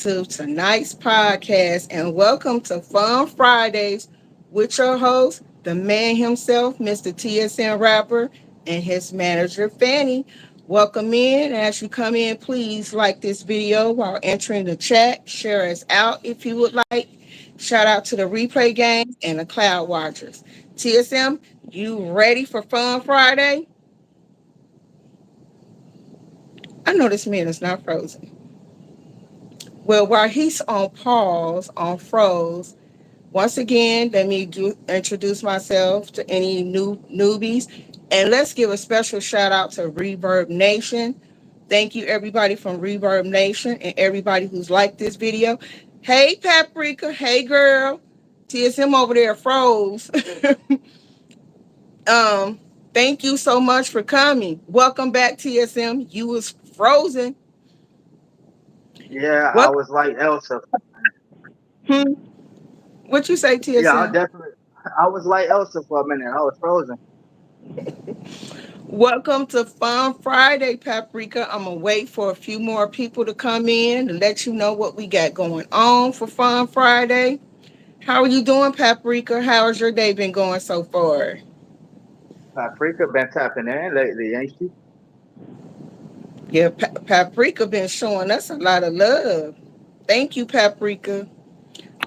to tonight's podcast and welcome to Fun Fridays with your host, the man himself, Mr. TSM Rapper, and his manager, Fanny. Welcome in. As you come in, please like this video while entering the chat. Share us out if you would like. Shout out to the replay gang and the cloud watchers. TSM, you ready for Fun Friday? I know this man is not frozen. Well, while he's on pause, on froze, once again, let me introduce myself to any new newbies. And let's give a special shout out to Reverb Nation. Thank you, everybody from Reverb Nation and everybody who's liked this video. Hey, Paprika. Hey, girl. TSM over there froze. um, Thank you so much for coming. Welcome back, TSM. You was frozen. Yeah, I What? was like Elsa. Hmm? What you say, Yeah, I TSM? definitely. I was like Elsa for a minute. I was frozen. Welcome to Fun Friday, Paprika. I'm gonna wait for a few more people to come in and let you know what we got going on for Fun Friday. How are you doing, Paprika? How has your day been going so far? Paprika been tapping in lately, ain't she? Yeah, Paprika been showing us a lot of love. Thank you, Paprika.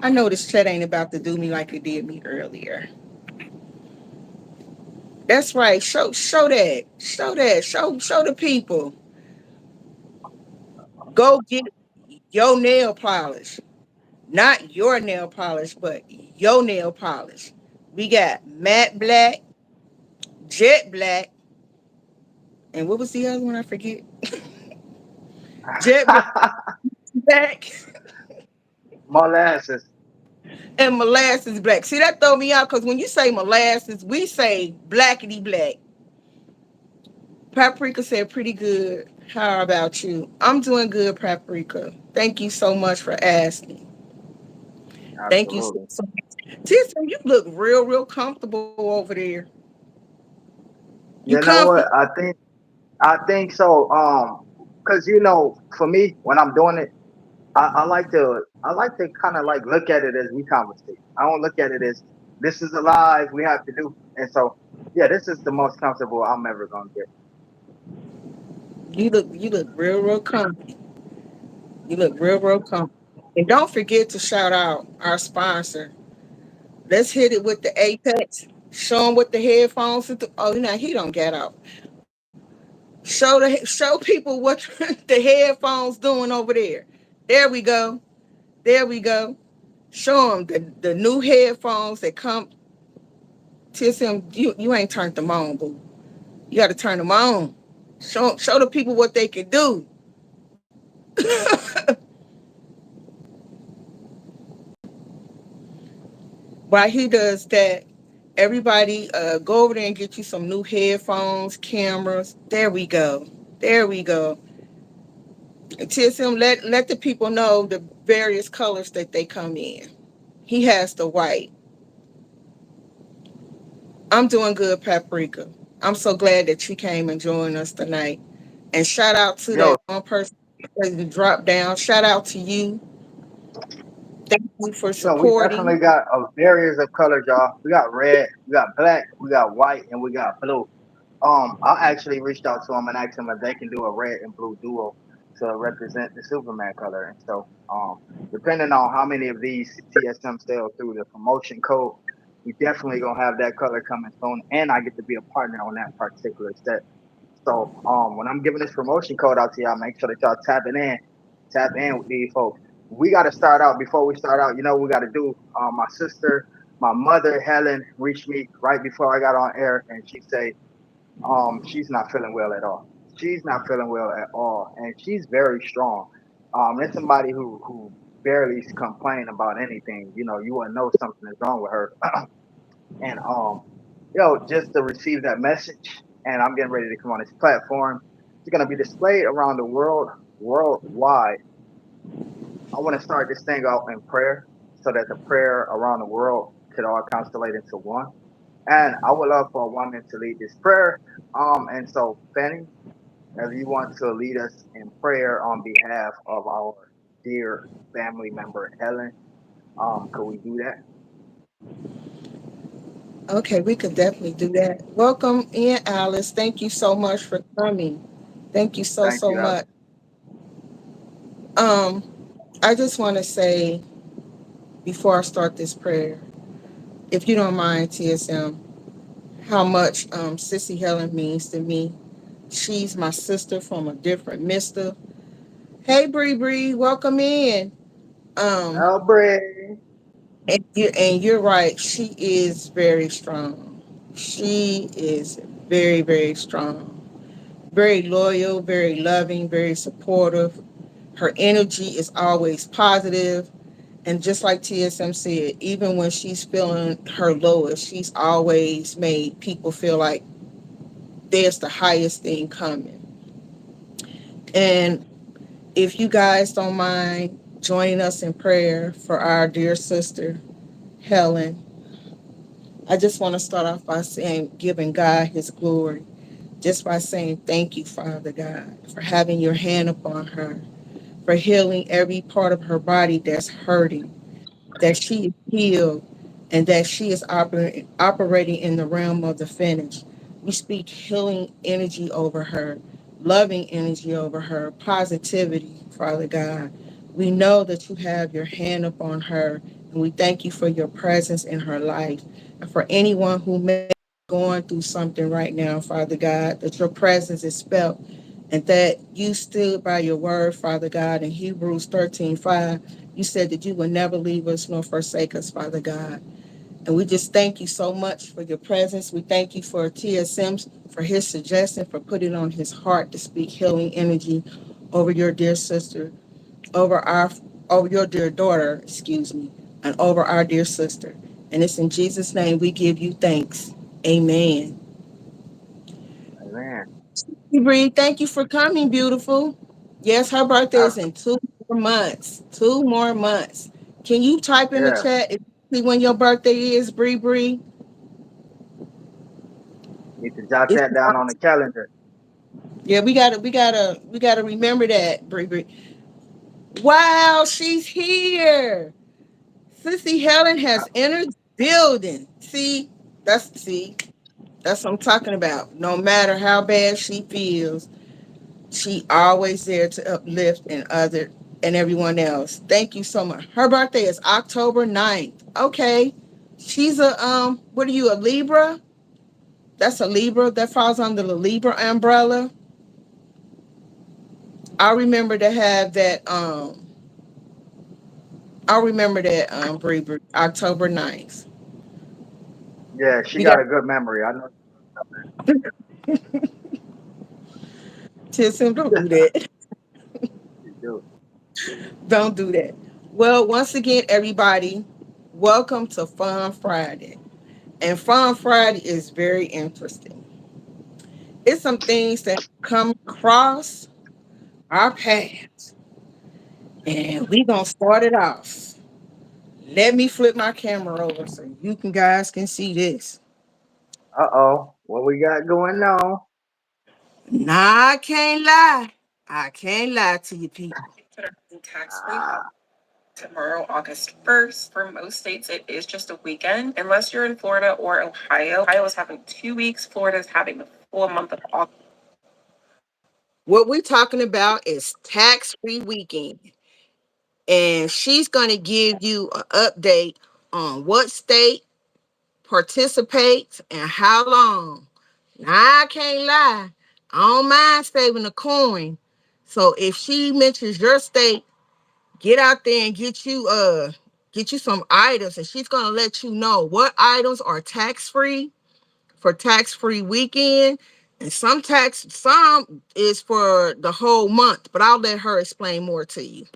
I know this chat ain't about to do me like it did me earlier. That's right. Show that. Show that. Show the people. Go get your nail polish. Not your nail polish, but your nail polish. We got matte black, jet black, and what was the other one? I forget. Jet black Molasses. and molasses black. See, that throw me out because when you say molasses, we say blackety black. Paprika said pretty good. How about you? I'm doing good, Paprika. Thank you so much for asking. Thank you Absolutely. so much. Tissa, you look real comfortable over there. You You know comfy? what? I think so. Cause for me, when I'm doing it, I like to kind of like look at it as we conversate. I don't look at it as this is a live we have to do. And so, yeah, this is the most comfortable I'm ever gonna get. You look real comfy. You look real comfy. And don't forget to shout out our sponsor. Let's hit it with the Apex. Show them what the headphones are. Oh, he don't get out. Show people what the headphones doing over there. There we go. There we go. Show them the new headphones that come. TSM, you ain't turned them on, boo. You got to turn them on. Show the people what they can do. While he does that, everybody go over there and get you some new headphones, cameras. There we go. There we go. And TSM, let the people know the various colors that they come in. He has the white. I'm doing good, Paprika. I'm so glad that you came and joined us tonight. And shout out to Yo, that one person that dropped down. Shout out to you. Thank you for we definitely supporting. got a various of colors, y'all. We got red, we got black, we got white, and we got blue. I actually reached out to them and asked them if they can do a red and blue duo to represent the Superman color. And so, depending on how many of these TSM sell through the promotion code, we definitely gonna have that color coming soon. And I get to be a partner on that particular set. So, when I'm giving this promotion code out to y'all, make sure that y'all tap in with these folks. We got to start out before we start out. You know, we got to do. My sister, my mother, Helen, reached me right before I got on air, and she said she's not feeling well at all. She's not feeling well at all, and she's very strong. There's somebody who barely complain about anything. You know, you wouldn't know something is wrong with her. And just to receive that message, and I'm getting ready to come on this platform. It's gonna be displayed around the world, worldwide. I want to start this thing out in prayer, so that the prayer around the world could all constellate into one. And I would love for a woman to lead this prayer. And so, Fanny, if you want to lead us in prayer on behalf of our dear family member Helen. Could we do that? Okay, we could definitely do that. Welcome in, Alice. Thank you so much for coming. Thank you so, Thank so you, Alex. much. Um, I just want to say before I start this prayer, if you don't mind, TSM, how much Sissy Helen means to me. She's my sister from a different mister. Hey, Bree Bree, welcome in. Um, Albrecht. and you're right. She is very strong. She is very, very strong. Very loyal, very loving, very supportive. Her energy is always positive. And just like TSM said, even when she's feeling her lowest, she's always made people feel like there's the highest thing coming. And if you guys don't mind joining us in prayer for our dear sister, Helen, I just want to start off by saying, giving God his glory, just by saying, thank you, Father God, for having your hand upon her, for healing every part of her body that's hurting, that she is healed, and that she is operating in the realm of the finished. We speak healing energy over her, loving energy over her, positivity, Father God. We know that you have your hand upon her, and we thank you for your presence in her life. And for anyone who may be going through something right now, Father God, that your presence is felt and that you stood by your word, Father God, in Hebrews 13:5. You said that you would never leave us nor forsake us, Father God. And we just thank you so much for your presence. We thank you for TSM, for his suggestion, for putting on his heart to speak healing energy over your dear sister, over our over your dear daughter, excuse me, and over our dear sister. And it's in Jesus' name we give you thanks. Amen. Amen. Bree, thank you for coming, beautiful. Yes, her birthday is in 2 more months. 2 more months. Can you type in the Yeah, chat if you see when your birthday is, Bree Bree? need to jot It's that down on the calendar. yeah, we gotta remember that, Bree Bree. Wow, she's here. Sissy Helen has entered the building. That's what I'm talking about. No matter how bad she feels, she always there to uplift and everyone else. Thank you so much. Her birthday is October 9th. Okay. She's what are you, a Libra? That's a Libra. That falls under the Libra umbrella. I remember to have that I remember that Brie, October 9th. Yeah, she We got got a good memory. I know Tissim, don't do that. she do. Don't do that. Well, once again, everybody, welcome to Fun Friday. And Fun Friday is very interesting. It's some things that come across our paths. And we gonna start it off. Let me flip my camera over so you can guys can see this. Uh-oh. What we got going on? Nah, I can't lie. I can't lie to you people. Tax-free Ah, tomorrow, August 1st. For most states, it is just a weekend, unless you're in Florida or Ohio. Ohio is having 2 weeks. Florida is having the full month of August. What we're talking about is tax-free weekend. And she's going to give you an update on what state participates and how long. Now, I can't lie. I don't mind saving a coin. So if she mentions your state, get out there and get you some items, and she's gonna let you know what items are tax free for tax free weekend, and some is for the whole month. But I'll let her explain more to you.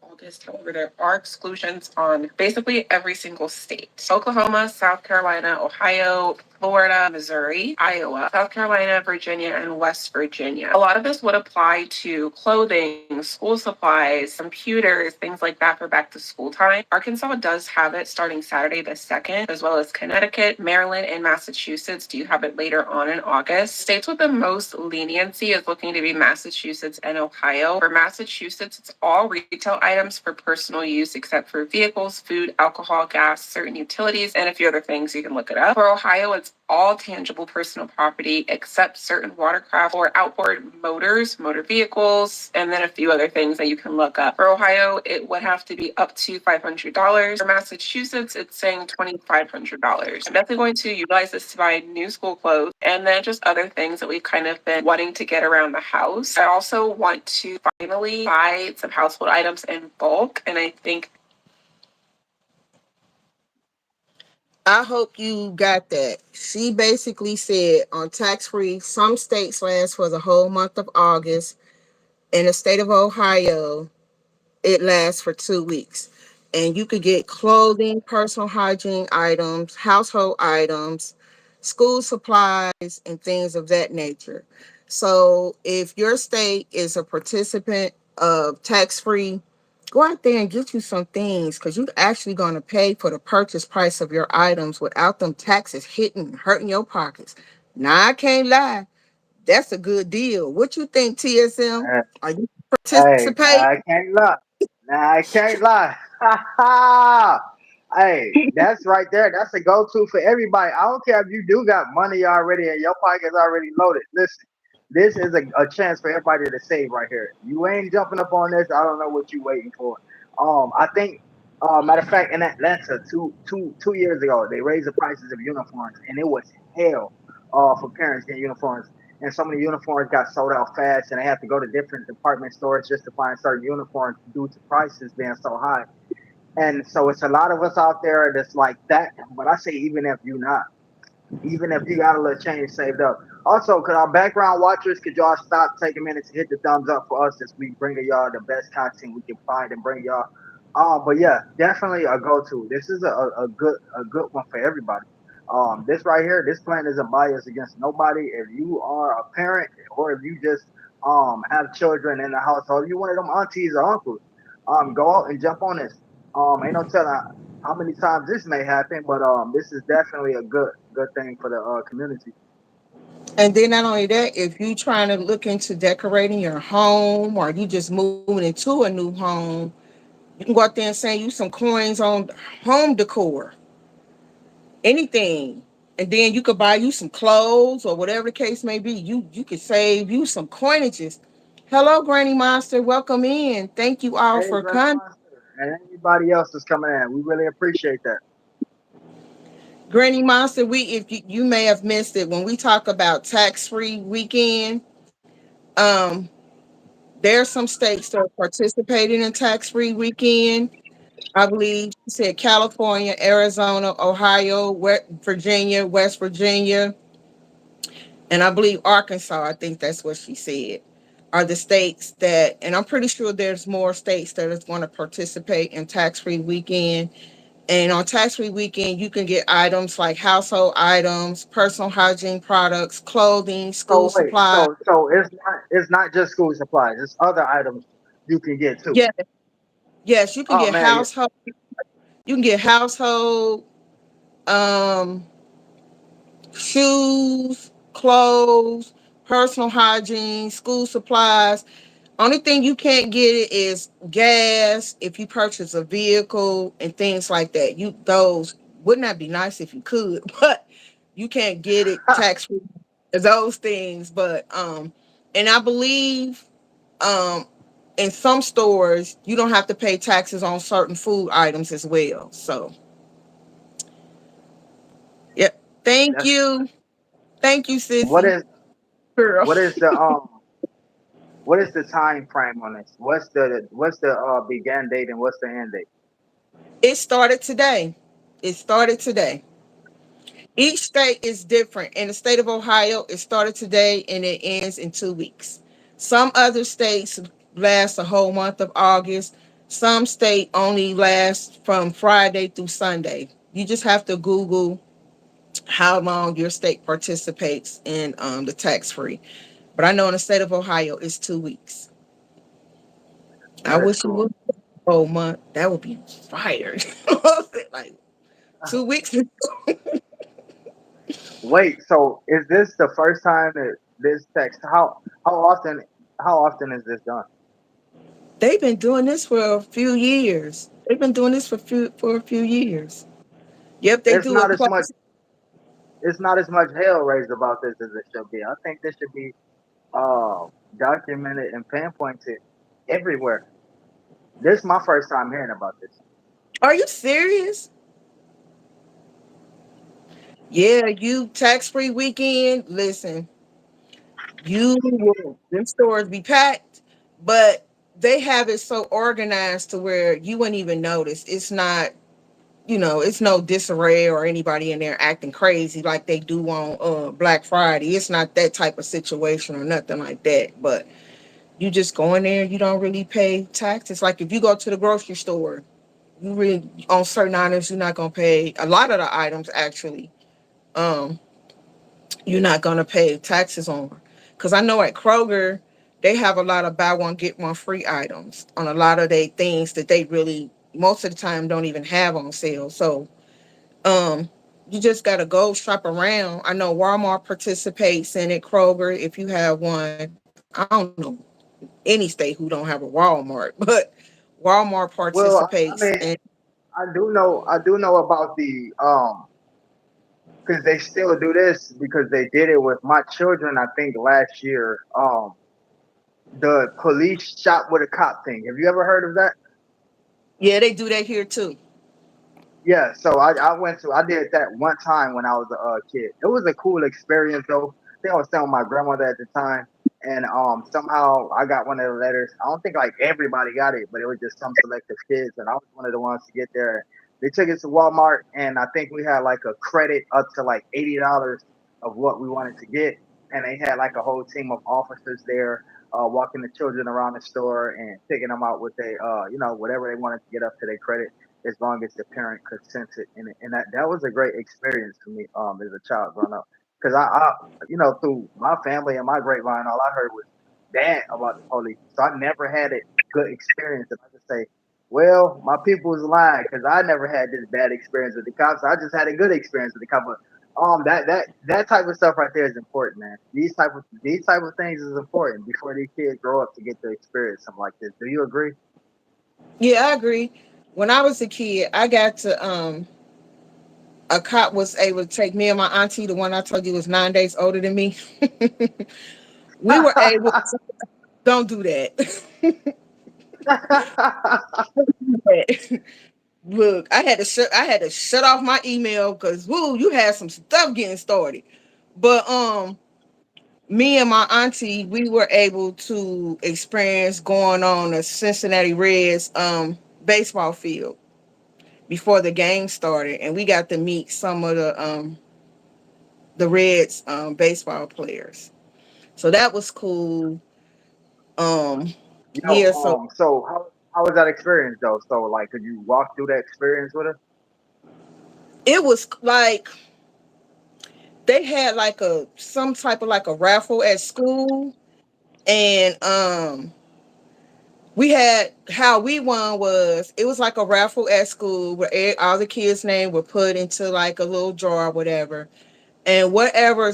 August. However, there are exclusions on basically every single state: Oklahoma, South Carolina, Ohio, Florida, Missouri, Iowa, South Carolina, Virginia, and West Virginia. A lot of this would apply to clothing, school supplies, computers, things like that for back to school time. Arkansas does have it starting Saturday the 2nd, as well as Connecticut, Maryland, and Massachusetts do have it later on in August. States with the most leniency is looking to be Massachusetts and Ohio. For Massachusetts, it's all retail items for personal use except for vehicles, food, alcohol, gas, certain utilities, and a few other things. You can look it up. For Ohio, it's all tangible personal property except certain watercraft or outboard motors, motor vehicles, and then a few other things that you can look up. For Ohio, it would have to be up to $500. For Massachusetts, it's saying $2,500. I'm definitely going to utilize this to buy new school clothes and then just other things that we've kind of been wanting to get around the house. I also want to finally buy some household items in bulk, and I think I hope you got that. She basically said on tax free, some states last for the whole month of August. In the state of Ohio, it lasts for 2 weeks. And you could get clothing, personal hygiene items, household items, school supplies, and things of that nature. So if your state is a participant of tax free, go out there and get you some things because you're actually going to pay for the purchase price of your items without them taxes hitting, hurting your pockets. Now, I can't lie. That's a good deal. What you think, TSM? Uh, Are you Hey, participating? I can't lie. Nah, I can't lie. Ha ha. Hey, that's right there. That's a go-to for everybody. I don't care if you do got money already and your pocket's already loaded. Listen, this is a chance for everybody to save right here. You ain't jumping up on this. I don't know what you waiting for. I think, matter of fact, in Atlanta, two years ago, they raised the prices of uniforms, and it was hell, for parents getting uniforms, and so many uniforms got sold out fast, and they have to go to different department stores just to find certain uniforms due to prices being so high. And so it's a lot of us out there that's like that. But I say, even if you got a little change saved up. Also, could our background watchers, could y'all stop, take a minute to hit the thumbs up for us as we bring y'all the best content we can find and bring y'all. But yeah, definitely a go-to. This is a good one for everybody. This right here, this plan isn't biased against nobody. If you are a parent or if you just have children in the household, you one of them aunties or uncles, go out and jump on this. Ain't no telling how many times this may happen, but this is definitely a good thing for the community. And then not only that, if you trying to look into decorating your home or you just moving into a new home, you can go out there and save you some coins on home decor, anything. And then you could buy you some clothes or whatever the case may be. You could save you some coinages. Hello, Granny Monster. Welcome in. Thank you all Hey, for Granny coming. Monster, and anybody else that's coming in, we really appreciate that. Granny Monster, you may have missed it when we talk about tax free weekend. Um, there are some states that are participating in tax free weekend. I believe she said California, Arizona, Ohio, Virginia, West Virginia, and I believe Arkansas. I think that's what she said. Are the states that, and I'm pretty sure there's more states that is going to participate in tax free weekend. And on tax free weekend, you can get items like household items, personal hygiene products, clothing, school So wait, supplies. so it's not just school supplies; it's other items you can get too. Yes, yes, Oh man, yeah. you can get household, um, shoes, clothes, personal hygiene, school supplies. Only thing you can't get it is gas if you purchase a vehicle and things like that. You those wouldn't that be nice if you could, but you can't get it tax free those things. But and I believe um in some stores you don't have to pay taxes on certain food items as well. So yeah. Thank That's you. Thank you, what sissy. is Girl. what is the what is the time frame on this? What's the begin date and what's the end date? It started today. It started today. Each state is different. In the state of Ohio, it started today and it ends in 2 weeks. Some other states last the whole month of August. Some state only lasts from Friday through Sunday. You just have to Google how long your state participates in the tax free. But I know in the state of Ohio, it's 2 weeks. I That is wish it cool. would be a whole month. That would be fire. Like 2 weeks. Wait, so is this the first time that this text? How often? How often is this done? They've been doing this for a few years. They've been doing this for a few years. Yep, they It's do it not as much. close. It's not as much hell raised about this as it should be. I think this should be uh documented and pinpointed everywhere. This is my first time hearing about this. Are you serious? Yeah, you tax free weekend. Listen, you will them stores be packed, but they have it so organized to where you wouldn't even notice. It's not, it's no disarray or anybody in there acting crazy like they do on Black Friday. It's not that type of situation or nothing like that. But you just go in there, you don't really pay taxes. Like if you go to the grocery store, you really on certain items you're not gonna pay. A lot of the items actually, um, you're not gonna pay taxes on. Cause I know at Kroger, they have a lot of buy one get one free items on a lot of their things that they really most of the time don't even have on sale. So um, you just gotta go shop around. I know Walmart participates in it, Kroger, if you have one. I don't know any state who don't have a Walmart, but Walmart Well, I participates mean, in. I do know about the because they still do this because they did it with my children. I think last year, the police shot with a cop thing. Have you ever heard of that? Yeah, they do that here too. Yeah, so I did that one time when I was a kid. It was a cool experience though. I think I was staying with my grandmother at the time, and somehow I got one of the letters. I don't think like everybody got it, but it was just some selective kids, and I was one of the ones to get there. They took us to Walmart, and I think we had like a credit up to like $80 of what we wanted to get, and they had like a whole team of officers there, walking the children around the store and picking them out with they whatever they wanted to get up to their credit as long as the parent consented in it. And that was a great experience for me as a child growing up. Because through my family and my grapevine, all I heard was bad about the police. So I never had a good experience. And I just say, well, my people was lying because I never had this bad experience with the cops. I just had a good experience with the cops. But that type of stuff right there is important, man. These type of things is important before these kids grow up to get to experience something like this. Do you agree? Yeah, I agree. When I was a kid, I got to a cop was able to take me and my auntie, the one I told you was 9 days older than me. We were able to, don't do that. Look, I had to shut off my email because woo, you had some stuff getting started. But me and my auntie, we were able to experience going on a Cincinnati Reds baseball field before the game started, and we got to meet some of the Reds baseball players. So that was cool. Um Yo, yeah, so so how was that experience though? So like, could you walk through that experience with us? it was like they had like a some type of like a raffle at school, and we had how we won was it was like a raffle at school where all the kids' name were put into like a little jar or whatever, and whatever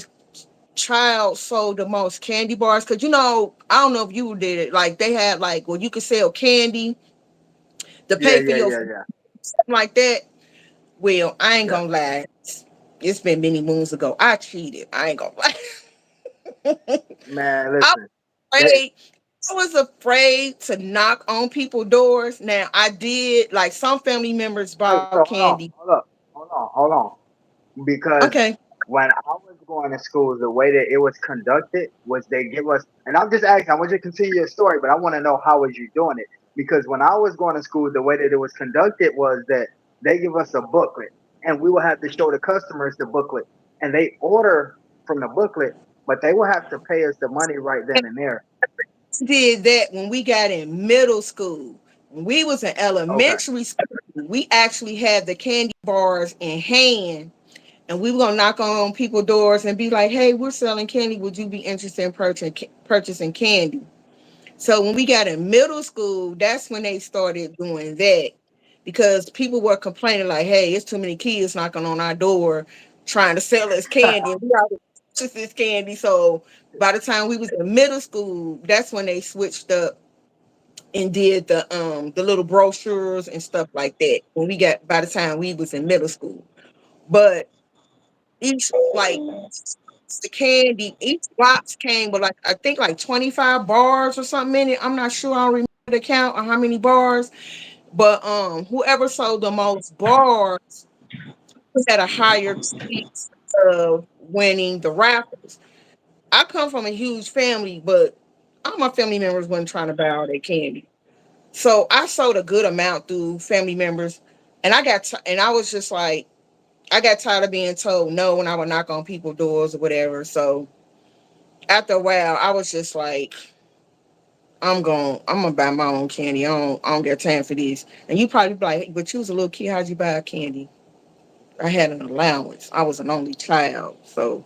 child sold the most candy bars, because I don't know if you did it, like they had like well you could sell candy to Yeah, pay for yeah, your yeah, food, yeah, something like that. Well, I ain't yeah. gonna lie, it's been many moons ago. I cheated. I ain't gonna lie. Man, I listen. was That afraid. I was afraid to knock on people's doors. Now I did, like some family members wait. bought So hold on, candy. hold up, hold on. Because Okay. when I was going to school, the way that it was conducted was they give us, and I'm just asking, I want you to continue your story, but I want to know how was you doing it? Because when I was going to school, the way that it was conducted was that they give us a booklet, and we will have to show the customers the booklet, and they order from the booklet, but they will have to pay us the money right then and there. Did that when we got in middle school. When we was in Okay. elementary school, we actually had the candy bars in hand and we were gonna knock on people's doors and be like, "Hey, we're selling candy. Would you be interested in purchasing candy?" So when we got in middle school, that's when they started doing that because people were complaining like, "Hey, it's too many kids knocking on our door trying to sell us candy. And we already purchased this candy." So by the time we was in middle school, that's when they switched up and did the little brochures and stuff like that. When we got by the time we was in middle school, but each like the candy, each box came with like I think like 25 bars or something in it. I'm not sure. I don't remember the count or how many bars, but whoever sold the most bars had a higher chance of winning the raffles. I come from a huge family, but all my family members wasn't trying to buy all their candy. So I sold a good amount through family members, and and I was just like, I got tired of being told no when I would knock on people's doors or whatever. So after a while, I was just like, I'm gonna buy my own candy. I don't got time for this. And you probably be like, but you was a little kid. How'd you buy candy? I had an allowance. I was an only child, so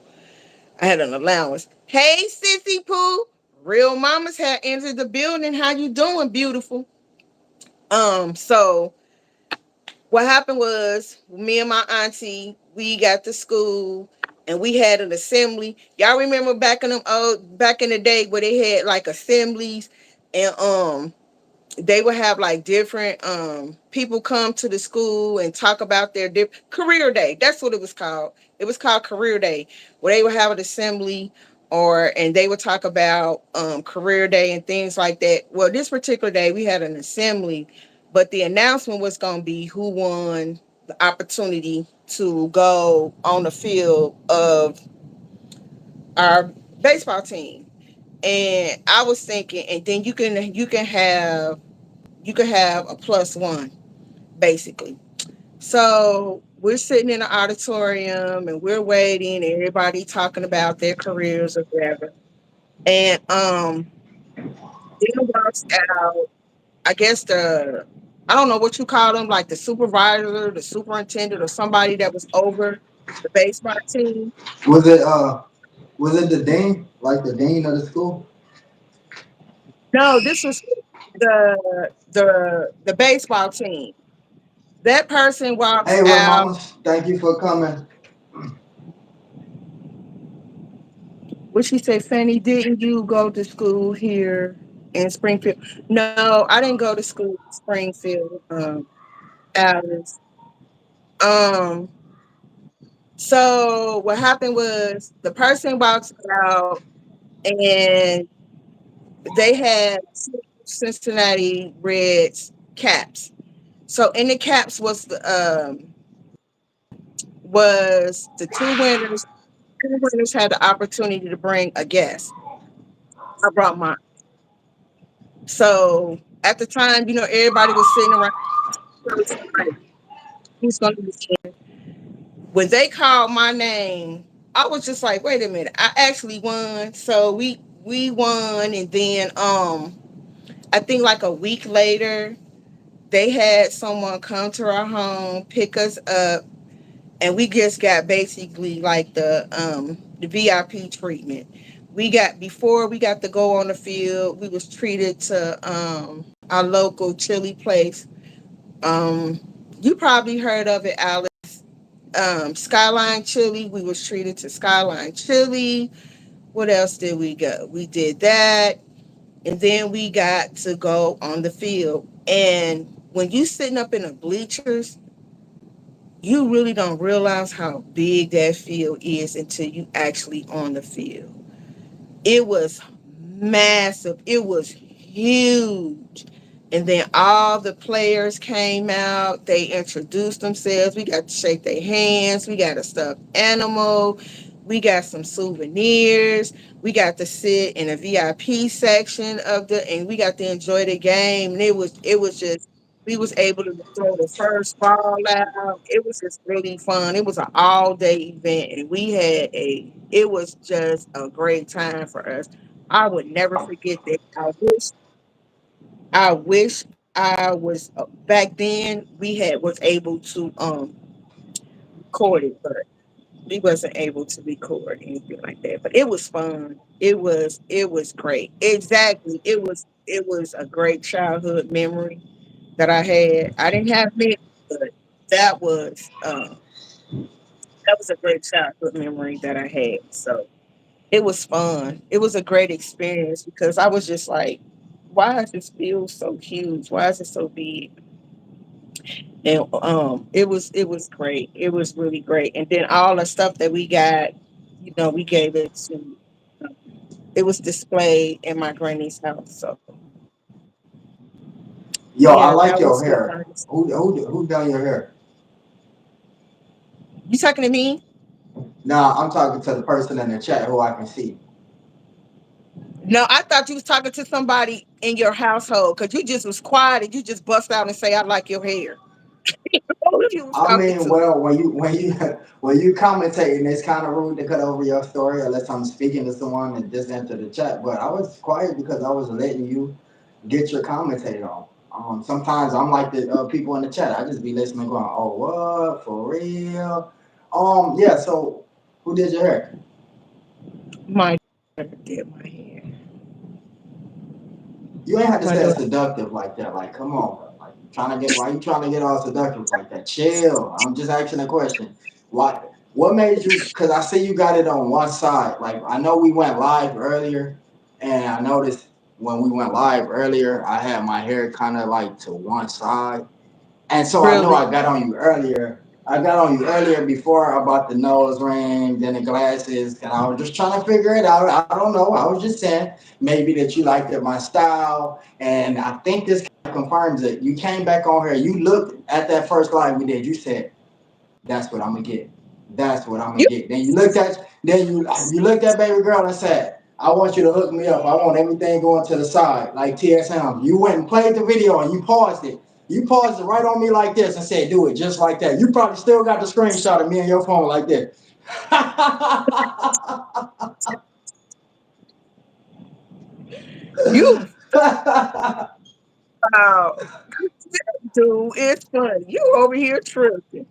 I had an allowance. Hey, sissy poo, real mamas had entered the building. How you doing, beautiful? So what happened was me and my auntie, we got to school and we had an assembly. Y'all remember back in the day where they had like assemblies and they would have like different people come to the school and talk about their career day. That's what it was called. It was called career day, where they would have an assembly and they would talk about career day and things like that. Well, this particular day we had an assembly, but the announcement was going to be who won the opportunity to go on the field of our baseball team. And I was thinking, and then you can have a plus one, basically. So we're sitting in the auditorium and we're waiting, and everybody talking about their careers or whatever. And then walks out, I guess I don't know what you call them, like the supervisor, the superintendent, or somebody that was over the baseball team. Was it was it the dean, like the dean of the school? No, this was the baseball team. That person walks Hey, real out. mama, thank you for coming. What she said, Fanny, didn't you go to school here in Springfield? No, I didn't go to school in Springfield, Alice. Um, so what happened was the person walks out and they had Cincinnati Reds caps. So in the caps was the two winners. Two winners had the opportunity to bring a guest. I brought mine. So at the time, everybody was sitting around. Like, who's going to be in? When they called my name, I was just like, wait a minute, I actually won. So we won, and then I think like a week later, they had someone come to our home, pick us up, and we just got basically like the VIP treatment. We got before we got to go on the field, we was treated to our local chili place. Um, you probably heard of it, Alex. Skyline Chili. We was treated to Skyline Chili. What else did we go? We did that, and then we got to go on the field. And when you sitting up in the bleachers, you really don't realize how big that field is until you actually on the field. It was massive. It was huge. And then all the players came out. They introduced themselves. We got to shake their hands. We got a stuffed animal. We got some souvenirs. We got to sit in a VIP section and we got to enjoy the game. And it was just we was able to throw the first ball out. It was just really fun. It was an all day event, and it was just a great time for us. I would never forget that. I wish I was back then. We had was able to record it, but we wasn't able to record anything like that, but it was fun. It was great. Exactly. It was a great childhood memory that I had. I didn't have many, but that was um that was a great childhood memory that I had. So it was fun. It was a great experience because I was just like, why is this field so huge? Why is it so big? And it was great. It was really great. And then all the stuff that we got, we gave it to. um, It was displayed in my granny's house. So Yo, yeah, I that like was your the hair. funnest. Who done your hair? You talking to me? Nah, I'm talking to the person in the chat who I can see. No, I thought you was talking to somebody in your household because you just was quiet and you just bust out and say, "I like your hair." Who you was I talking mean, to? well, when you when you commentating, it's kind of rude to cut over your story unless I'm speaking to someone and just enter the chat. But I was quiet because I was letting you get your commentator on. Sometimes I'm like the people in the chat. I just be listening, going, "Oh, what for real?" Yeah. So, who did your hair? My daughter did my hair. You ain't have to My say daughter. seductive like that. Like, come on, bro. Like, trying to get why you trying to get all seductive like that? Chill. I'm just asking a question. Why? What made you? Because I see you got it on one side. Like, I know we went live earlier, and I noticed when we went live earlier, I had my hair kind of like to one side. And so I know Really? I got on you earlier. I got on you earlier before about the nose ring, then the glasses, and I was just trying to figure it out. I don't know. I was just saying maybe that you liked it, my style, and I think this kind of confirms it. You came back on here. You looked at that first live we did. You said, "That's what I'm gonna get. That's what I'm gonna You get." Then you looked at baby girl and said, "I want you to hook me up. I want everything going to the side like TSM." You went and played the video and you paused it. You paused it right on me like this and said, "Do it just like that." You probably still got the screenshot of me on your phone like this. you foul. Dude, it's funny. You over here tripping.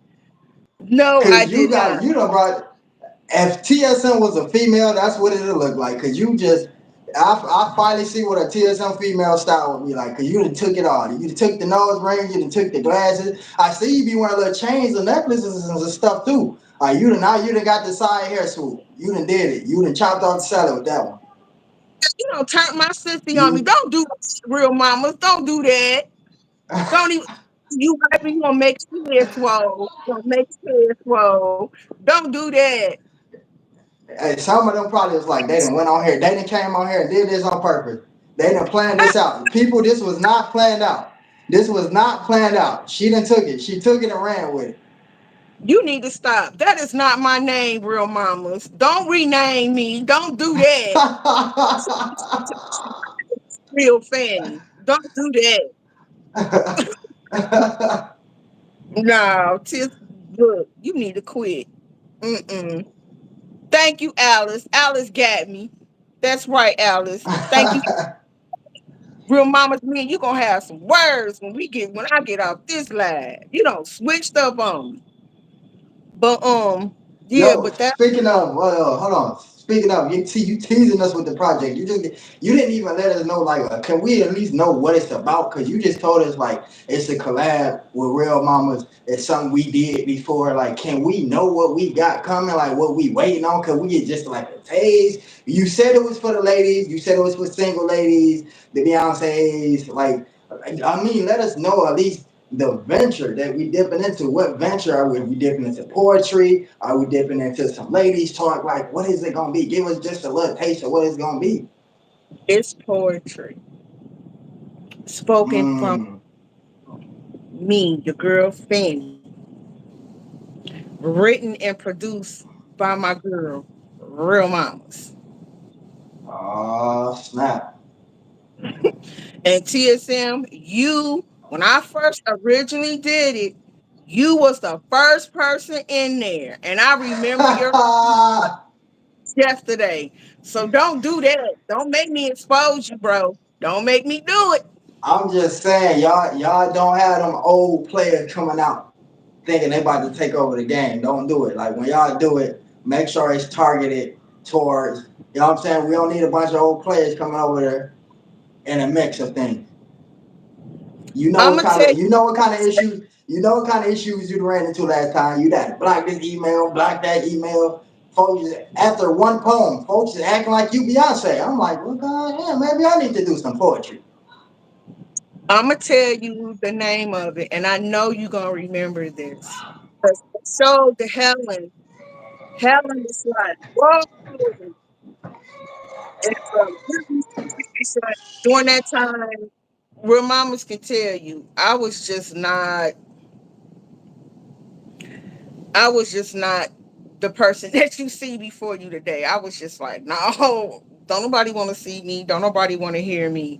No, I Cause did not. you done brought if TSM was a female, that's what it'll look like. Cause you just, I finally see what a TSM female style would be like. Cause you done took it all. You done took the nose ring, you done took the glasses. I see you be wearing little chains and necklaces and stuff too. You done got the side hair swoop. You done did it. You done chopped off the salad with that one. You don't turn my sissy on me. You Don't do that, real mamas. Don't do that. Don't even. You might be gonna make your head swole. Gonna make your head swole. Don't do that. Hey, some of them probably was like they done went on here. They done came on here and did this on purpose. They done planned this out. People, this was not planned out. This was not planned out. She done took it. She took it and ran with it. You need to stop. That is not my name, real mamas. Don't rename me. Don't do that. Real Fanny. Don't do that. No, look, you need to quit. Mm-mm. Thank you, Alice. Alice got me. That's right, Alice. Thank you, real mamas. Me and you gonna have some words when I get off this live. You don't switch stuff on me. But yeah, Yo, but that speaking of, hold on. Speaking of, you teasing us with the project. You didn't even let us know. Like, can we at least know what it's about? Cause you just told us like it's a collab with Real Mamas. It's something we did before. Like, can we know what we got coming? Like, what we waiting on? Cause we get just like a taste. You said it was for the ladies. You said it was for single ladies, the Beyonces. Like, I mean, let us know at least the venture that we dipping into. What venture are we? Are we dipping into poetry? Are we dipping into some ladies talk? Like, what is it gonna be? Give us just a little taste of what it's gonna be. it's poetry spoken from Mm. me, the girl Fanny, written and produced by my girl, Real Mamas. Oh snap! And TSM, when I first originally did it, you was the first person in there. And I remember your yesterday. So don't do that. Don't make me expose you, bro. Don't make me do it. I'm just saying, y'all don't have them old players coming out thinking they about to take over the game. Don't do it. Like when y'all do it. Make sure it's targeted towards, you know what I'm saying? We don't need a bunch of old players coming over there in a mix of things. I'm gonna tell You know what kind of issues you ran into last time. You that block this email, block that email. Folks, after one poem, folks is acting like you Beyonce. I'm like, well, God, yeah, maybe I need to do some poetry. I'm gonna tell you the name of it, and I know you're gonna remember this. The show, the Helen is like, whoa. And during that time, real mamas can tell you, I was just not the person that you see before you today. I was just like, no, don't nobody want to see me, don't nobody want to hear me.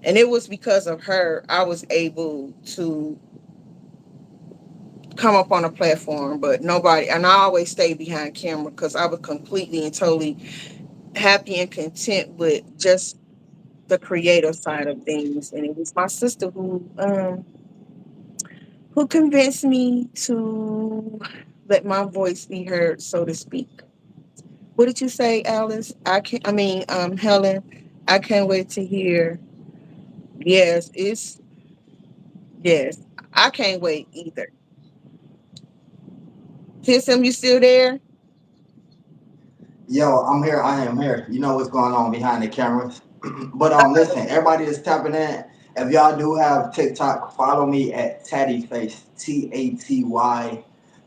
And it was because of her I was able to come up on a platform, but nobody, and I always stayed behind camera because I was completely and totally happy and content with just the creative side of things. And it was my sister who convinced me to let my voice be heard, so to speak. What did you say, Alice? Helen. I can't wait to hear. Yes, it's yes. I can't wait either. TSM, you still there? Yo, I'm here. I am here. You know what's going on behind the cameras. But listen, everybody that's tapping in, if y'all do have TikTok, follow me at Tattyface,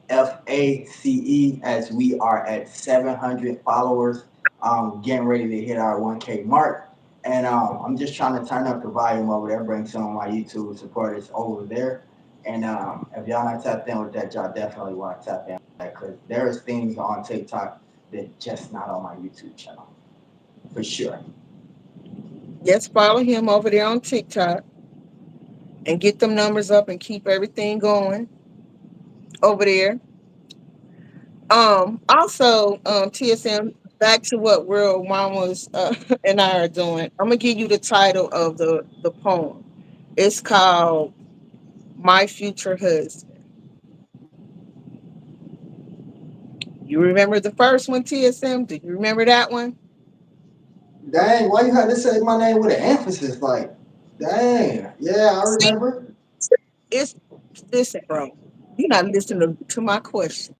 TATYFACE, as we are at 700 followers. Getting ready to hit our 1K mark. And I'm just trying to turn up the volume over there, bring some of my YouTube supporters over there. And if y'all not tapped in with that, y'all definitely want to tap in with that because there's things on TikTok that just not on my YouTube channel for sure. Yes, follow him over there on TikTok and get them numbers up and keep everything going over there. Also, TSM, back to what Real Mamas and I are doing. I'm gonna give you the title of the poem. It's called My Future Husband. You remember the first one, TSM? Do you remember that one? Dang, why you had to say my name with an emphasis? Like, dang, yeah, I See, remember. it's listen, bro. You're not listening to my question.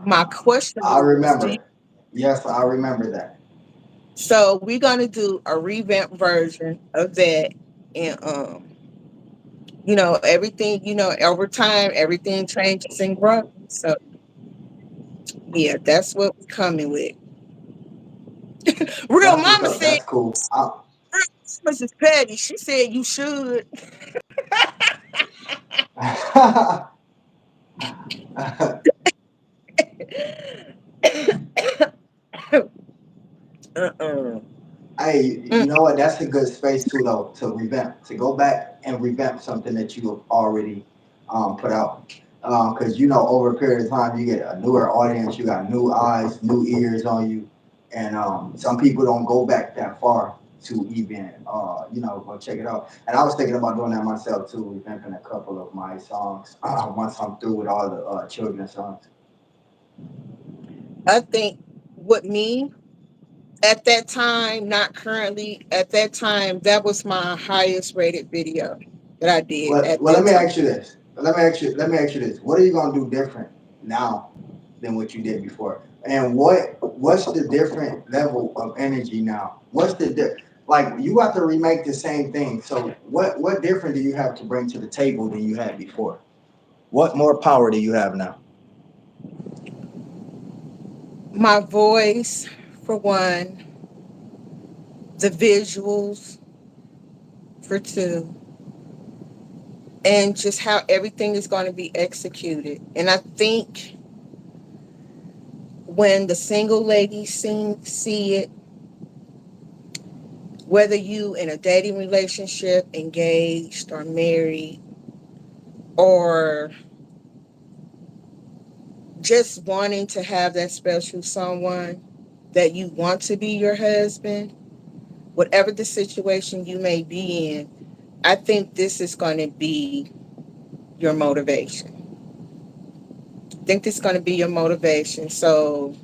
My question I was, do you? remember. Yes, I remember that. So we're gonna do a revamped version of that, and everything. Over time, everything changes and grows. So yeah, that's what we're coming with. Real That's what's mama up. said, That's cool. Mrs. Petty, she said you should. uh-uh. Hey, you know what? That's a good space too, though, to revamp, to go back and revamp something that you have already put out. Because over a period of time, you get a newer audience, you got new eyes, new ears on you, and some people don't go back that far to even, go check it out. And I was thinking about doing that myself too, revamping a couple of my songs once I'm through with all the children's songs. I think with me at that time, not currently, at that time, that was my highest rated video that I did at Let that me time. ask you this. Let me ask you this. What are you gonna do different now than what you did before? And what's the different level of energy now? Like you have to remake the same thing. So what different do you have to bring to the table than you had before? What more power do you have now? My voice, for one, the visuals, for two, and just how everything is going to be executed. And I think when the single ladies see it, whether you in a dating relationship, engaged or married, or just wanting to have that special someone that you want to be your husband, whatever the situation you may be in, I think this is going to be your motivation. I think this is going to be your motivation. So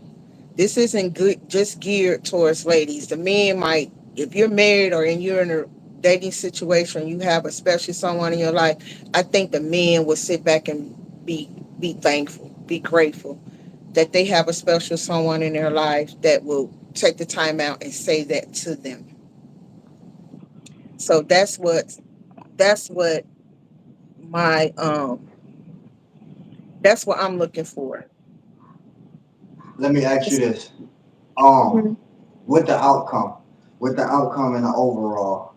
This isn't good just geared towards ladies. The men might, if you're married or you're in a dating situation, you have a special someone in your life. I think the men will sit back and be thankful, be grateful that they have a special someone in their life that will take the time out and say that to them. So that's what my that's what I'm looking for. Let me ask you this. Mhm. Um, with the outcome, and the overall,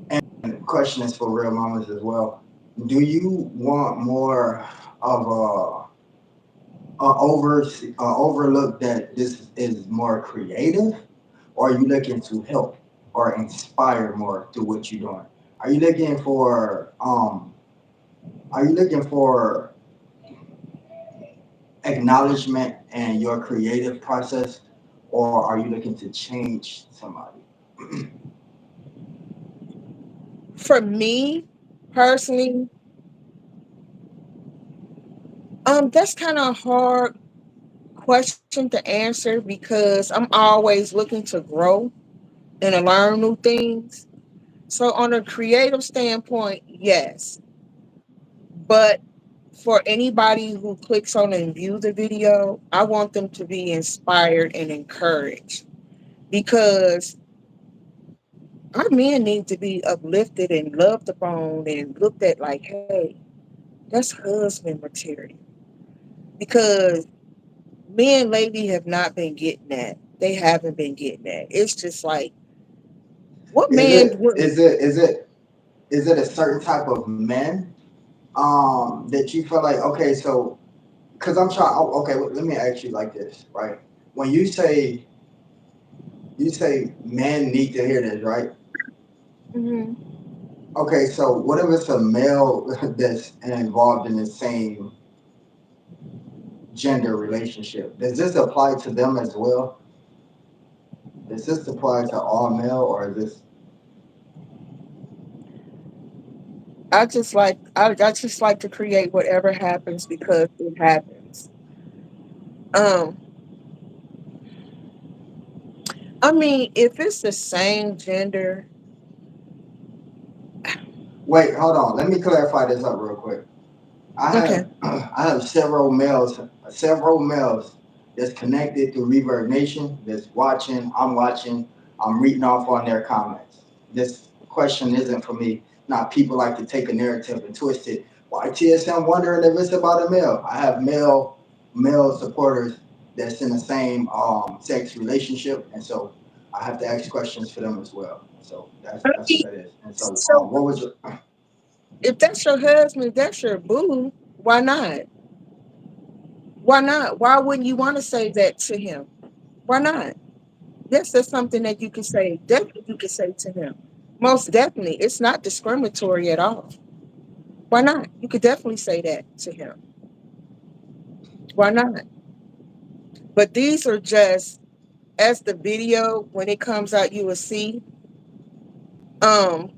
and the question is for real mamas as well. Do you want more of a overlook that this is more creative, or are you looking to help or inspire more through what you're doing? Are you looking for acknowledgement and your creative process, or are you looking to change somebody? For me personally, that's kind of a hard question to answer because I'm always looking to grow and to learn new things. So on a creative standpoint, yes. But for anybody who clicks on and view the video, I want them to be inspired and encouraged because our men need to be uplifted and loved upon and looked at like, hey, that's husband material. Because me and lately have not been getting that. They haven't been getting that. It's just like, what Is man it wouldn't? is it is it is it a certain type of men that you feel like, okay, so because I'm trying, okay, let me ask you like this, right? When you say men need to hear this, right? Mhm. Okay, so what if it's a male that's involved in the same gender relationship? Does this apply to them as well? Does this apply to all male, or is this I just like to create whatever happens because it happens. Um, I mean, if it's the same gender, wait, hold on. Let me clarify this up real quick. I okay. have I have several males that's connected to Reverb Nation that's watching. I'm watching. I'm reading off on their comments. This question isn't for me. Not people like to take a narrative and twist it. Why TSM wondering if it's about a male? I have male supporters that's in the same sex relationship, and so I have to ask questions for them as well. So I that's what mean, that is. And so so what was your if that's your husband, that's your boo. Why not? Why not? Why wouldn't you want to say that to him? Why not? Yes, that's something that you can say. Definitely, you can say to him. Most definitely, it's not discriminatory at all. Why not? You could definitely say that to him. Why not? But these are just as the video when it comes out, you will see. Um,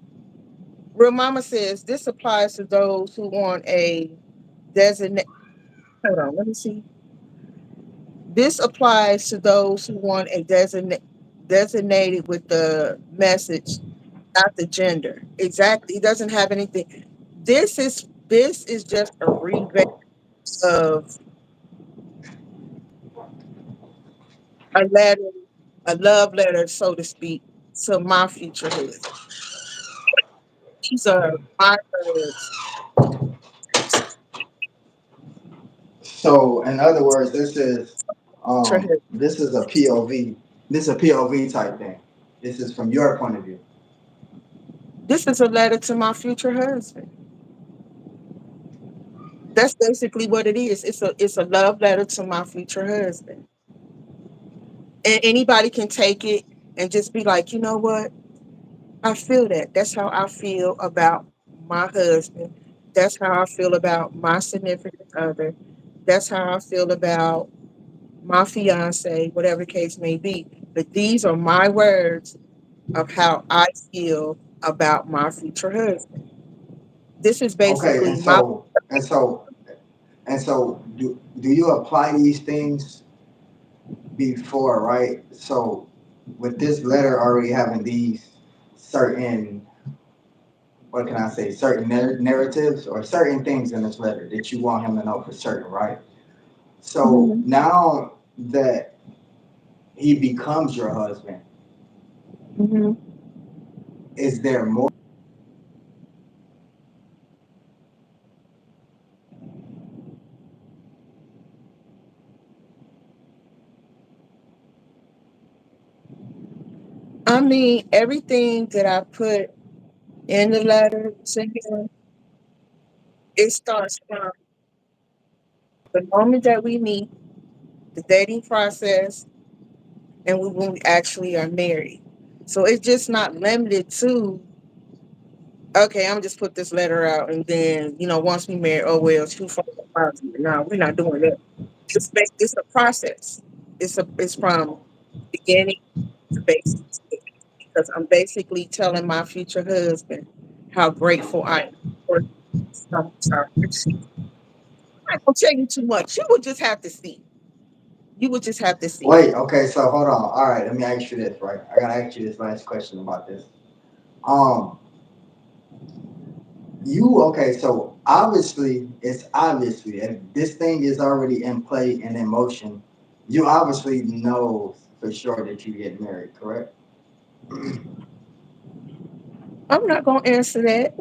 Real Mama says this applies to those who want a designate. Hold on, let me see. This applies to those who want a designated with the message, not the gender. Exactly. It doesn't have anything. This is just a revamp of a letter, a love letter, so to speak, to my future husband. These are my words to So, in other words, future husband. this is a POV. This is a POV type thing. This is from your point of view. This is a letter to my future husband. That's basically what it is. It's a love letter to my future husband. And anybody can take it and just be like, you know what? I feel that. That's how I feel about my husband. That's how I feel about my significant other. That's how I feel about my fiance, whatever the case may be. But these are my words of how I feel about my future husband. This is Okay, basically my. and so And so, do you apply these things before, right? So, with this letter already having these certain, what can I say, certain narratives or certain things in this letter that you want him to know for certain, right? So Mhm. now that he becomes your husband, Mhm. is there more? I mean, everything that I put in the letter to him, it starts from the moment that we meet, the dating process, and when we actually are married. So it's just not limited to, okay, I'm just put this letter out and then, once we marry, oh well, it's too far apart. No, we're not doing that. It's a process. It's from beginning to basics. Because I'm basically telling my future husband how grateful I am for our friendship. I'm not gonna tell you too much. You would just have to see. You would just have to see. Wait, okay, so hold on. All right, let me ask you this, right? I gotta ask you this last question about this. Um, okay, so obviously, it's obviously, if this thing is already in play and in motion, you obviously know for sure that you get married, correct? I'm not gonna answer that.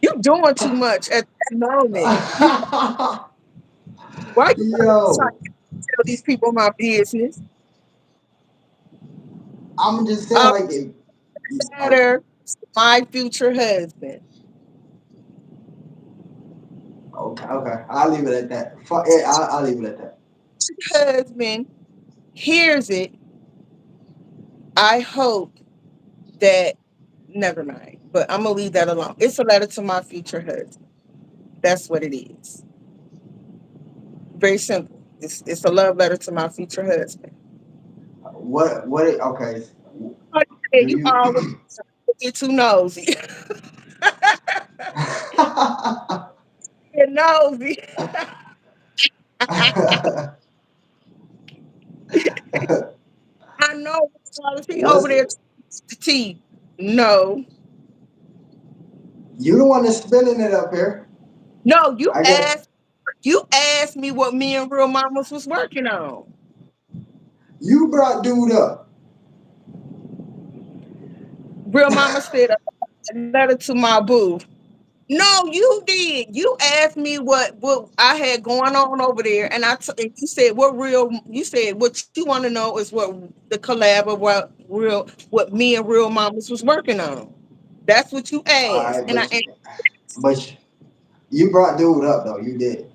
You're doing too much at that moment. Why you trying Yo, to tell these people my business? I'm just saying, Uh, like, oh, Matter my future husband. okay, okay, I'll leave it at that. Fuck it, I'll leave it at that. Husband hears it. I hope that never mind. But I'm gonna leave that alone. It's a letter to my future husband. That's what it is. Very simple. It's a love letter to my future husband. Okay, Oh, yeah, do you you? always get too nosy. You're nosy. I know he over What's there the tea. No. you the one that's spinning it up here? No, you I guess asked me what me and Real Mamas was working on. you brought dude up. Real Mama said a letter to my boo. No, you did. You asked me what I had going on over there, and and you said what real. You said what you want to know is what the collab of what me and Real Mamas was working on. That's what you All asked, right, and but you brought dude up though. You did.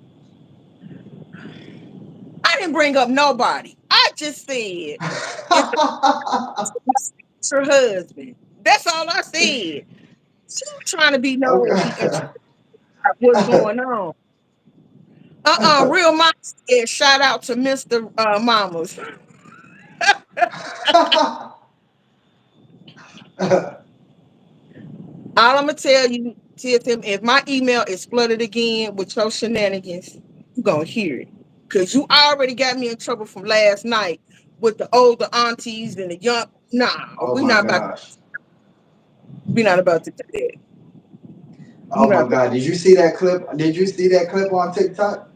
I didn't bring up nobody. I just said it's your husband. That's all I said. You trying to be nosy and Okay. what's going on? Real Mama said shout out to Mr. Mamas. All I'm gonna tell you, TSM, if my email is flooded again with your shenanigans, you gonna hear it. Cause you already got me in trouble from last night with the older aunties and the young. Nah, Oh my gosh. we not about to do that. Oh We're not my about God. Did you see that clip? Did you see that clip on TikTok?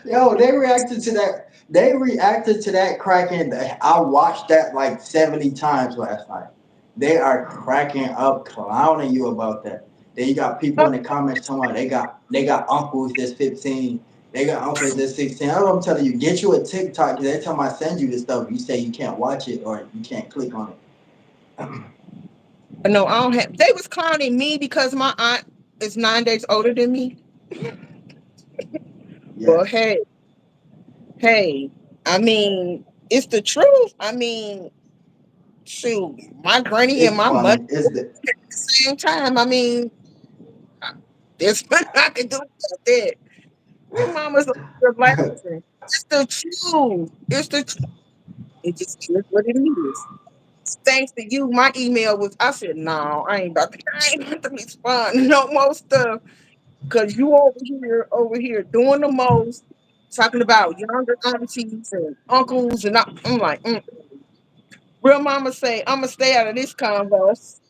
Yo, they reacted to that. They reacted to that cracking. I watched that like 70 times last night. They are cracking up, clowning you about that. Then you got people in the comments talking about they got uncles that's 15. They got uncles that's 16. That's what I'm telling you. Get you a TikTok because every time I send you this stuff, you say you can't watch it or you can't click on it. no, I don't have they was clowning me because my aunt is 9 days older than me. Well, Yes. hey, I mean, it's the truth. I mean, shoot, my granny and It's my mother funny. It's the at the same time. I mean, there's what I can do about that. Your mama's a laughing. It's the truth. It's the truth. It just is what it is. Thanks to you, my email was. I said, "No, I ain't about to. I ain't about to respond no more stuff because you over here doing the most, talking about younger aunties and uncles, and I'm like, real mama say, I'm gonna stay out of this convo.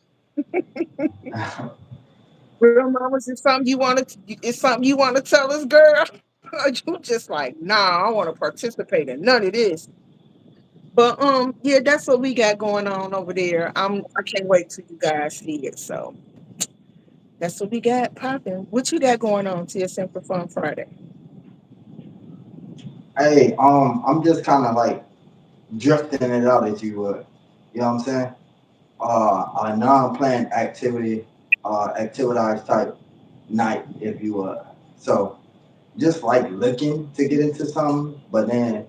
Real mamas, is something you want to? Is something you want to tell us, girl? You just like, nah, I want to participate in none of this. But yeah, that's what we got going on over there. I can't wait till you guys see it. So that's what we got popping. What you got going on, TSM for Fun Friday? Hey, I'm just kind of like drifting it out, if you would. You know what I'm saying? A non-planned activity, activitized type night, if you would. So just like looking to get into something, but then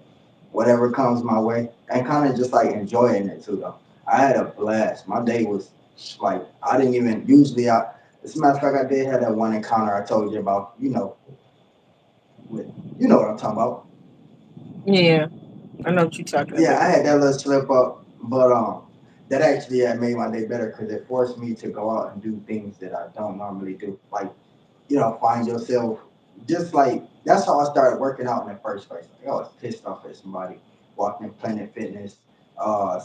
whatever comes my way, and kind of just like enjoying it too. Though I had a blast. My day was like I didn't even usually. As a matter of fact, I did have that one encounter I told you about. With what I'm talking about. Yeah, I know what you're talking Yeah, I about. had that little slip up, but that actually had made my day better because it forced me to go out and do things that I don't normally do, like find yourself just like that's how I started working out in the first place. Like, I was pissed off at somebody walked in Planet Fitness,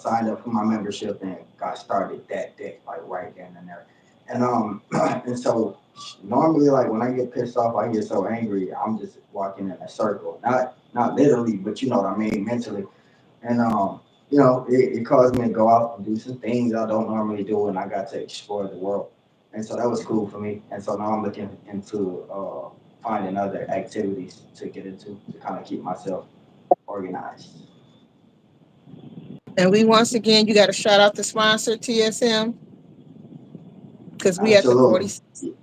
signed up for my membership and got started that day, like right then and there. And and so normally like when I get pissed off, I get so angry, I'm just walking in a circle. Not literally, but you know what I mean, mentally. And it caused me to go out and do some things I don't normally do, and I got to explore the world. And so that was cool for me. And so now I'm looking into finding other activities to get into to kind of keep myself organized. And we once again, you got to shout out the sponsor, TSM, because we at the Absolutely. 40.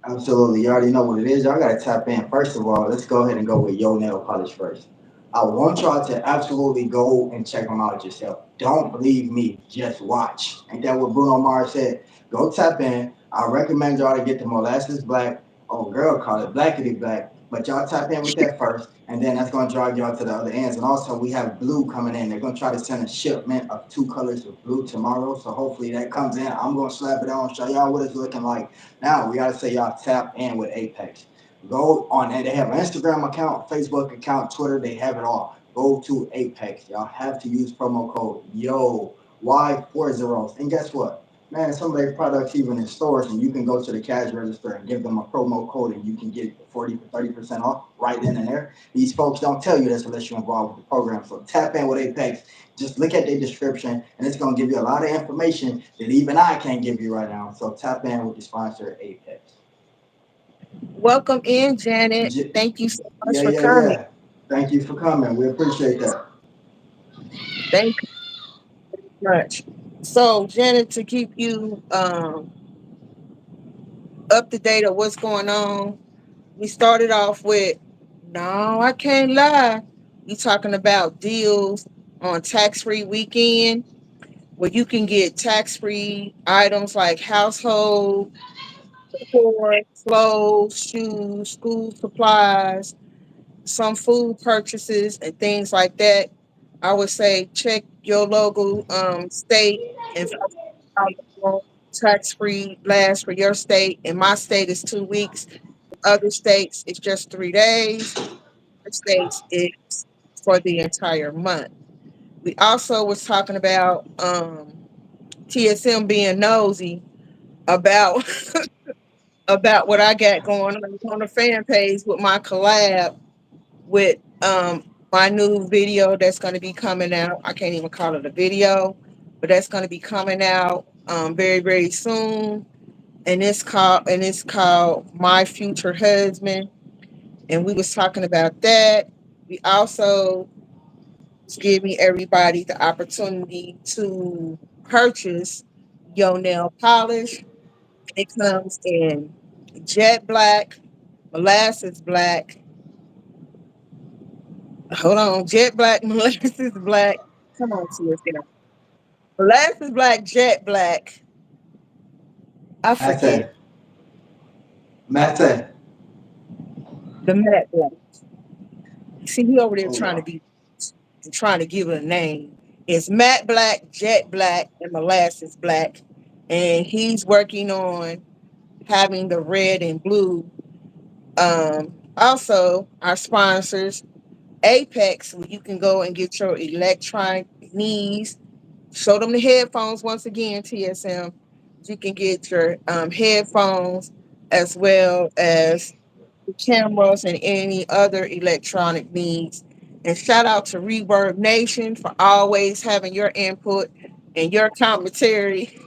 Absolutely. You already know what it is. Y'all got to tap in. First of all, let's go ahead and go with Yo Nail Polish first. I want y'all to absolutely go and check them out yourself. Don't believe me, just watch. Ain't that what Bruno Mars said? Go tap in. I recommend y'all to get the molasses black. Oh, girl, call it blackity black. But y'all tap in with that first, and then that's going to drive y'all to the other ends. And also, we have blue coming in. They're going to try to send a shipment of 2 colors of blue tomorrow. So hopefully that comes in. I'm going to slap it on, show y'all what it's looking like. Now, we got to say y'all tap in with Apex. Go on, and they have an Instagram account, Facebook account, Twitter. They have it all. Go to Apex. Y'all have to use promo code Y40. And guess what? Man, some of their products even in stores, and you can go to the cash register and give them a promo code, and you can get 40 to 30% off right then and there. These folks don't tell you this unless you're involved with the program. So tap in with Apex. Just look at their description, and it's going to give you a lot of information that even I can't give you right now. So tap in with the sponsor, Apex. Welcome in, Janet. J- Thank you so much yeah, for yeah, coming. yeah. Thank you for coming. We appreciate that. Thank you much. So, Janet, to keep you up to date of what's going on, we started off with no, I can't lie. We talking about deals on tax-free weekend where you can get tax-free items like household, decor, clothes, shoes, school supplies, some food purchases and things like that. I would say check your local state and find out how long tax-free lasts for your state. In my state, is 2 weeks. Other states, it's just 3 days. Other states, it's for the entire month. We also was talking about TSM being nosy about about what I got going on the fan page with my collab with my new video that's going to be coming out. I can't even call it a video, but that's going to be coming out very very soon. And it's called My Future Husband. And we was talking about that. We also was giving everybody the opportunity to purchase your nail polish. It comes in jet black, molasses black. Hold on, jet black, molasses black. Come on, TSM. Molasses black, jet black. I forget Mate, Mate. the matte black. See, he over there Oh, trying to wow. be. I'm trying to give it a name. It's matte black, jet black, and molasses black. And he's working on having the red and blue. Also, our sponsors, Apex, where you can go and get your electronic needs. Show them the headphones once again, TSM. You can get your headphones as well as the cameras and any other electronic needs. And shout out to Reverb Nation for always having your input and your commentary.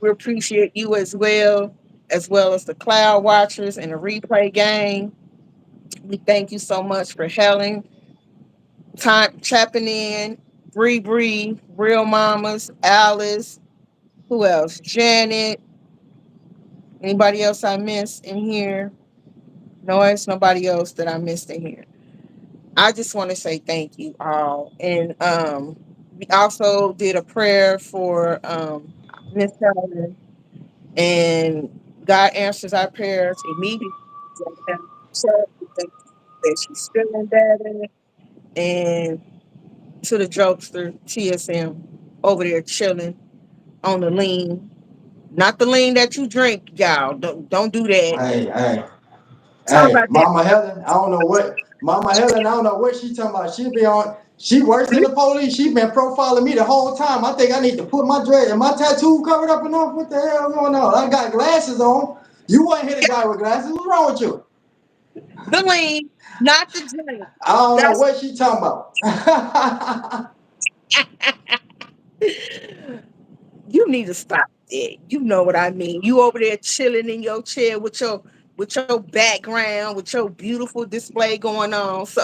We appreciate you as well as the Cloud Watchers and the Replay Gang. We thank you so much for Helen, time chapping in, Bree, Real Mamas, Alice, who else? Janet. Anybody else I missed in here? No, it's nobody else that I missed in here. I just want to say thank you all. And we also did a prayer for Miss Helen, and God answers our prayers immediately. We thank you that she's feeling better. And to the jokester TSM over there chilling on the lean. Not the lean that you drink, y'all. Don't do that. Hey, hey, Talk hey, about that. Mama Helen, I don't know what Mama Helen, I don't know what she talking about. She be on. She worse than the police. She been profiling me the whole time. I think I need to put my dread and my tattoo covered up enough. What the hell going on? I got glasses on. You want to hit a guy with glasses? What's wrong with you? The lean, not the drink. I don't know That's what she talking about. you need to stop that. You know what I mean. You over there chilling in your chair with your background, with your beautiful display going on. So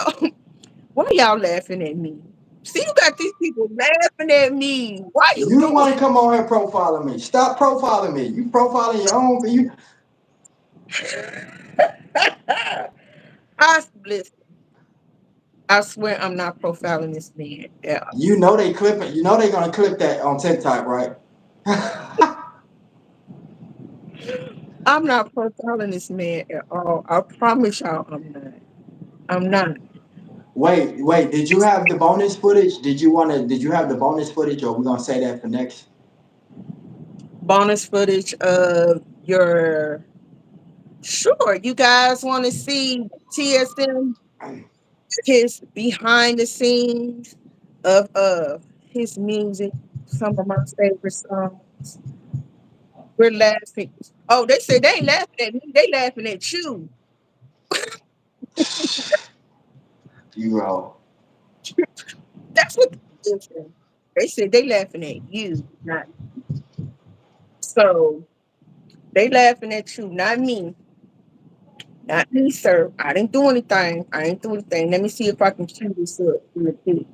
why y'all laughing at me? See, you got these people laughing at me. Why you You the doing? one to come on here profiling me. Stop profiling me. You profiling your own. I listen. I swear I'm not profiling this man. Yeah, You know they clipping. You know they gonna clip that on TikTok, right? I'm not profiling this man at all. I promise y'all, I'm not. I'm not. Wait. Did you have the bonus footage? Did you wanna? Did you have the bonus footage, or we gonna say that for next? Bonus footage of your. Sure, you guys want to see TSM his behind the scenes of his music, some of my favorite songs. We're laughing. Oh, they said they ain't laughing at me. They laughing at you. You all. That's what they said. They said they laughing at you, not so. They laughing at you, not me. Not me, sir. I didn't do anything. I ain't do anything. Let me see if I can cue this up real quick.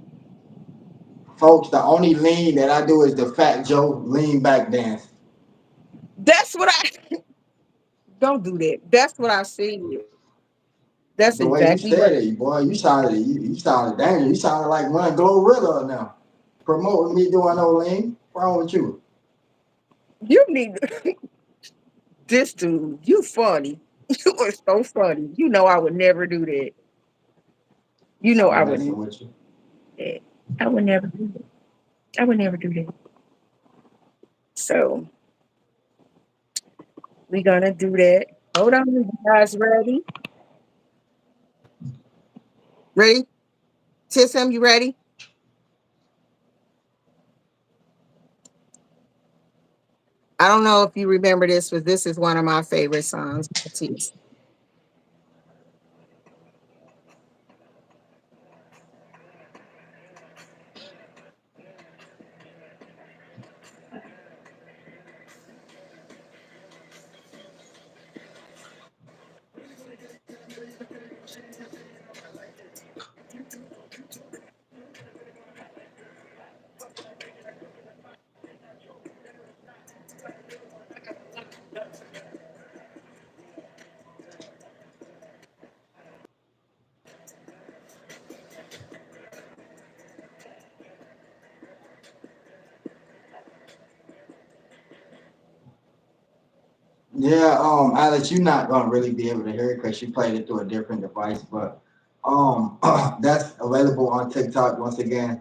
Folks, the only lean that I do is the Fat Joe lean back dance. That's what I don't do that. That's what I said. That's The way you exactly what said it, boy, you sounded dangerous. You sounded like one Glorilla now. Promoting me doing no lean. What's wrong with you? you need. This dude, you funny. You are so funny. You know I would never do that. You know I I'm would messing never with you. do that. I would never do that. I would never do that. So we're gonna do that. Hold on, you guys ready? Ready? TSM, you ready? I don't know if you remember this, but this is one of my favorite songs. Yeah, Alex, you're not gonna really be able to hear it because you played it through a different device. But That's available on TikTok. Once again,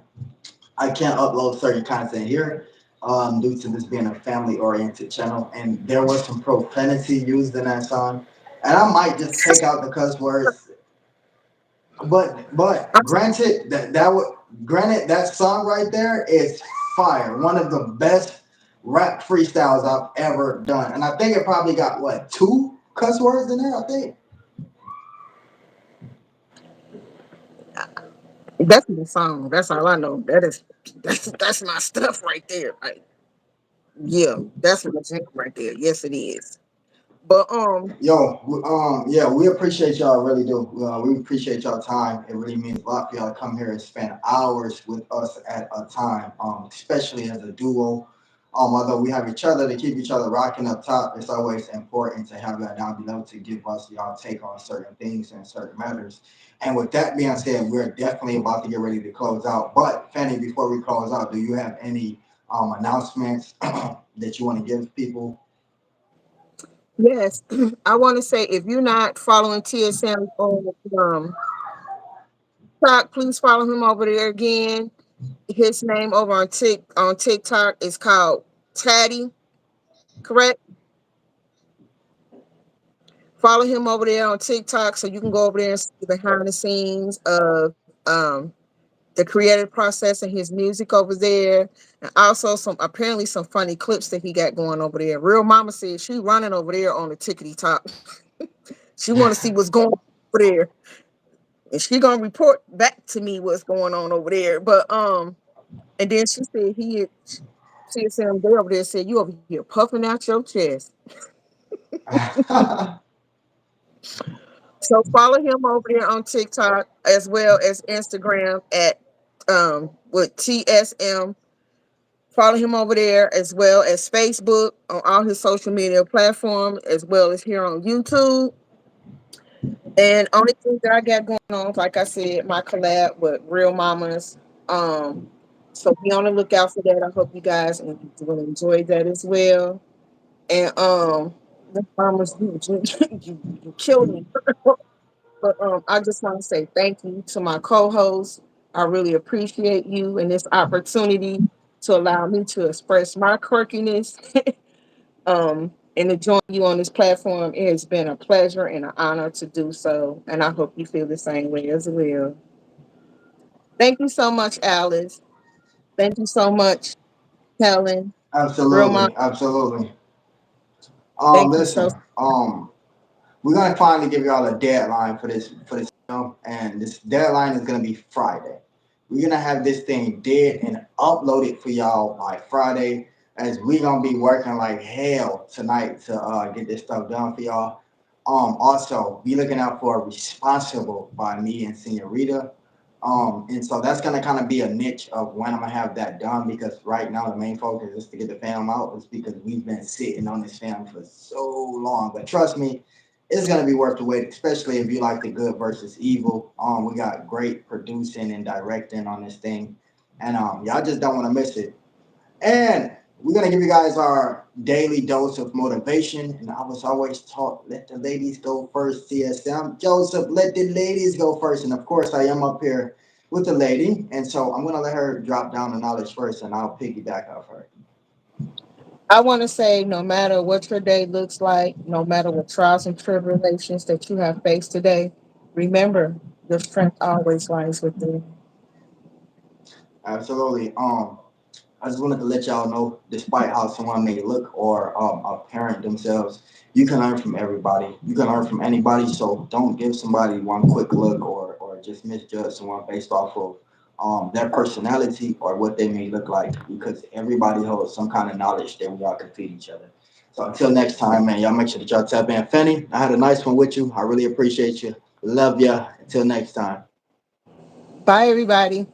I can't upload certain content here due to this being a family oriented channel. And there was some profanity used in that song. And I might just take out the cuss words. But granted granted that song right there is fire. One of the best rap freestyles I've ever done. And I think it probably got what, two cuss words in there, I think. That's my song. That's all I know. That's my stuff right there. Like, yeah, that's my jam right there. Yes, it is. But Yeah, we appreciate y'all, really do. We appreciate y'all time. It really means a lot for y'all to come here and spend hours with us at a time, especially as a duo. Although we have each other to keep each other rocking up top, it's always important to have that down below to give us y'all take on certain things and certain matters. And with that being said, we're definitely about to get ready to close out. But Fanny, before we close out, do you have any announcements that you want to give people? yes, I want to say if you're not following TSM on TikTok, please follow him over there again. His name over on TikTok is called Taddy. Correct. Follow him over there on TikTok so you can go over there and see behind the scenes of the creative process and his music over there, and also some apparently some funny clips that he got going over there. Real Mama said she running over there on the tickety top. She want to see what's going on over there, and she gonna report back to me what's going on over there. But and then she said she said him there over there said you over here puffing out your chest. So follow him over there on TikTok as well as Instagram at with TSM. Follow him over there as well as Facebook on all his social media platforms, as well as here on YouTube. And only thing that I got going on, like I said, my collab with Real Mamas. Um, so be on the lookout for that. I hope you guys will enjoy that as well. And Real Mamas, you killed me. But I just want to say thank you to my co-host. I really appreciate you and this opportunity to allow me to express my quirkiness and to join you on this platform. It has been a pleasure and an honor to do so, and I hope you feel the same way as well. Thank you so much, Alice. Thank you so much, Helen. Real mom. Absolutely, absolutely. Thank you so. Listen, we're gonna finally give y'all a deadline for this film, and this deadline is gonna be Friday. We're gonna have this thing dead and uploaded for y'all by Friday, as we gonna be working like hell tonight to get this stuff done for y'all. Also be looking out for Responsible by me and Senorita. And so that's gonna kind of be a niche of when I'm gonna have that done, because right now the main focus is to get the fam out. It's because we've been sitting on this fam for so long. But trust me, it's gonna be worth the wait, especially if you like the good versus evil. We got great producing and directing on this thing, and y'all just don't want to miss it. And we're gonna give you guys our daily dose of motivation. And I was always taught, let the ladies go first, CSM. Joseph, let the ladies go first. And of course, I am up here with the lady. And so I'm gonna let her drop down the knowledge first, and I'll piggyback off her. I want to say, no matter what your day looks like, no matter what trials and tribulations that you have faced today, remember your strength always lies within. Absolutely. I just wanted to let y'all know, despite how someone may look or apparent themselves, you can learn from everybody. You can learn from anybody. So don't give somebody one quick look, or just misjudge someone based off of their personality or what they may look like, because everybody holds some kind of knowledge that we all can feed each other. So until next time, man, y'all make sure that y'all tap in. Fanny, I had a nice one with you. I really appreciate you. Love ya. Until next time. Bye, everybody.